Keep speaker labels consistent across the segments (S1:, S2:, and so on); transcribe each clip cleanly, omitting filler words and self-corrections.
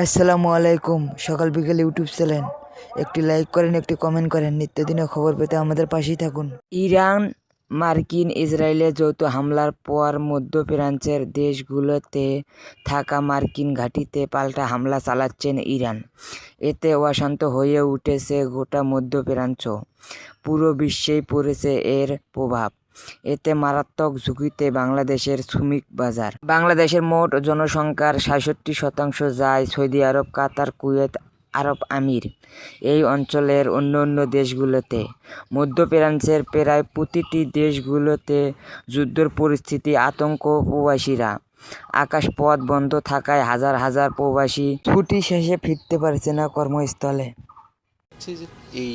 S1: আসসালামু আলাইকুম। সকাল বিকেল ইউটিউব চ্যানেল, একটি লাইক করেন, একটি কমেন্ট করেন। নিত্যদিনের খবর পেতে আমাদের পাশেই থাকুন। ইরান মার্কিন ইসরায়েলের যৌথ হামলার পর মধ্যপ্রাচ্যের দেশগুলোতে থাকা মার্কিন ঘাঁটিতে পাল্টা হামলা চালাচ্ছেন ইরান। এতে অশান্ত হয়ে উঠেছে গোটা মধ্যপ্রাচ্য। পুরো বিশ্বেই পড়েছে এর প্রভাব। এতে মারাত্মক ঝুঁকিতে বাংলাদেশের শ্রমিক বাজার। বাংলাদেশের মোট জনসংখ্যার ৬৭%, যায় সৌদি আরব, কাতার, কুয়েত, আরব আমির। এই অঞ্চলের অন্যান্য দেশগুলোতে মধ্যপ্রাচ্যের প্রায় প্রতিটি দেশগুলোতে যুদ্ধের পরিস্থিতি, আতঙ্ক, প্রবাসীরা আকাশপথ বন্ধ থাকায় হাজার হাজার প্রবাসী ছুটি শেষে ফিরতে পারছে না কর্মস্থলে।
S2: এই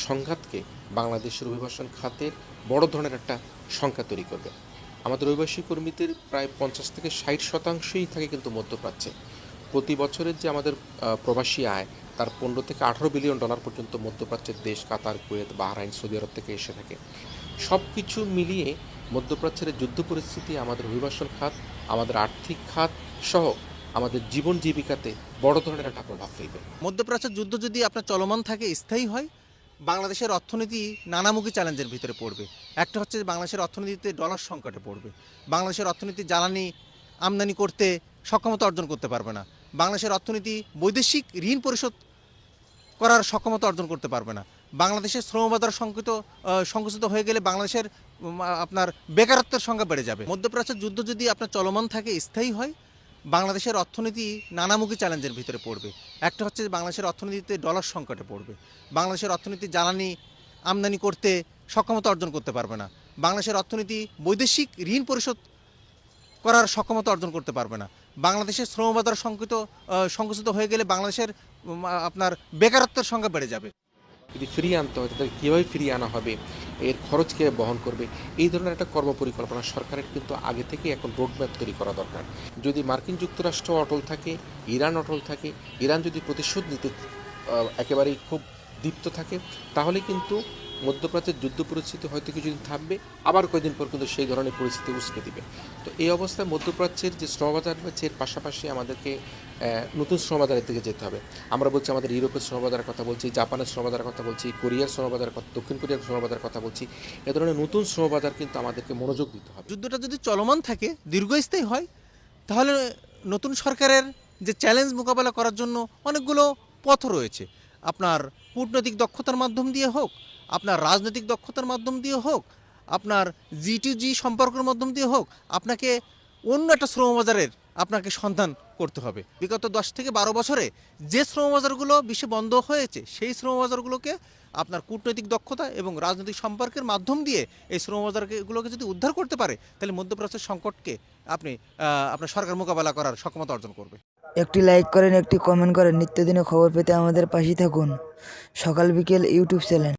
S2: সংঘাতকে বাংলাদেশের অভিবাসন খাতের বড় ধরনের একটা সংখ্যা তৈরি করবে। আমাদের অভিবাসী কর্মীদের প্রায় ৫০ থেকে ৬০% থাকে কিন্তু মধ্যপ্রাচ্যে। প্রতি বছরের যে আমাদের প্রবাসী আয়, তার ১৫ থেকে ১৮ বিলিয়ন ডলার পর্যন্ত মধ্যপ্রাচ্যের দেশ কাতার, কুয়েত, বাহরাইন, সৌদি আরব থেকে এসে থাকে। সব কিছু মিলিয়ে মধ্যপ্রাচ্যের যুদ্ধ পরিস্থিতি আমাদের অভিবাসন খাত, আমাদের আর্থিক খাত সহ আমাদের জীবন জীবিকাতে বড় ধরনের একটা প্রভাব ফেলবে।
S3: মধ্যপ্রাচ্যের যুদ্ধ যদি আপনার চলমান থাকে, স্থায়ী হয়, বাংলাদেশের অর্থনীতি নানামুখী চ্যালেঞ্জের ভিতরে পড়বে। একটা হচ্ছে বাংলাদেশের অর্থনীতিতে ডলার সংকটে পড়বে। বাংলাদেশের অর্থনীতি জ্বালানি আমদানি করতে সক্ষমতা অর্জন করতে পারবে না। বাংলাদেশের অর্থনীতি বৈদেশিক ঋণ পরিশোধ করার সক্ষমতা অর্জন করতে পারবে না। বাংলাদেশের শ্রমবাজার সংকুচিত হয়ে গেলে বাংলাদেশের আপনার বেকারত্বের সংখ্যা বেড়ে যাবে। মধ্যপ্রাচ্যের যুদ্ধ যদি আপনার চলমান থাকে, স্থায়ী হয়, বাংলাদেশের অর্থনীতি নানামুখী চ্যালেঞ্জের ভিতরে পড়বে। একটা হচ্ছে বাংলাদেশের অর্থনীতিতে ডলার সংকটে পড়বে। বাংলাদেশের অর্থনীতি জ্বালানি আমদানি করতে সক্ষমতা অর্জন করতে পারবে না। বাংলাদেশের অর্থনীতি বৈদেশিক ঋণ পরিশোধ করার সক্ষমতা অর্জন করতে পারবে না। বাংলাদেশের শ্রমবাজার সংকুচিত হয়ে গেলে বাংলাদেশের আপনার বেকারত্বের সংখ্যা বেড়ে যাবে।
S2: যদি ফিরিয়ে আনতে হয়, তাদের কীভাবে ফিরিয়ে আনা হবে, এর খরচ কে বহন করবে, এই ধরনের একটা কর্মপরিকল্পনা সরকারের কিন্তু আগে থেকেই এখন রোডম্যাপ তৈরি করা দরকার। যদি মার্কিন যুক্তরাষ্ট্র অটল থাকে, ইরান অটল থাকে, ইরান যদি প্রতিশোধ নিতে একেবারেই খুব দীপ্ত থাকে, তাহলে কিন্তু মধ্যপ্রাচ্যের যুদ্ধ পরিস্থিতি হয়তো কিছুদিন থাকবে, আবার কয়েকদিন পর কিন্তু সেই ধরনের পরিস্থিতি উস্কে দিবে। তো এই অবস্থায় মধ্যপ্রাচ্যের যে শ্রমবাজার রয়েছে, এর পাশাপাশি আমাদেরকে নতুন শ্রমবাজারের দিকে যেতে হবে। আমরা বলছি আমাদের ইউরোপের শ্রমবাজারের কথা বলছি, জাপানের শ্রমবাজারের কথা বলছি, কোরিয়ার শ্রমবাজারের কথা, দক্ষিণ কোরিয়ার শ্রমবাজারের কথা বলছি। এ ধরনের নতুন শ্রমবাজার কিন্তু আমাদেরকে মনোযোগ দিতে হবে।
S3: যুদ্ধটা যদি চলমান থাকে, দীর্ঘস্থায়ী হয়, তাহলে নতুন সরকারের যে চ্যালেঞ্জ মোকাবেলা করার জন্য অনেকগুলো পথ রয়েছে। আপনার কূটনৈতিক দক্ষতার মাধ্যম দিয়ে হোক, আপনার রাজনৈতিক দক্ষতার মাধ্যম দিয়ে হোক, আপনার জি সম্পর্কের মাধ্যম দিয়ে হোক, আপনাকে অন্য একটা শ্রমবাজারের আপনাকে সন্ধান করতে হবে। বিগত 10 থেকে 12 বছরে যে শ্রমবাজারগুলো বিশ্বে বন্ধ হয়েছে, সেই শ্রমবাজারগুলোকে আপনার কূটনৈতিক দক্ষতা এবং রাজনৈতিক সম্পর্কের মাধ্যম দিয়ে এই শ্রমবাজারগুলোকে যদি উদ্ধার করতে পারে, তাহলে মধ্যপ্রাচ্যের সংকটকে আপনার সরকার মোকাবেলা করার সক্ষমতা অর্জন করবে।
S1: একটি লাইক করেন, একটি কমেন্ট করেন। নিত্যদিনের খবর পেতে আমাদের পাশেই থাকুন। সকাল বিকেল ইউটিউব চ্যানেল।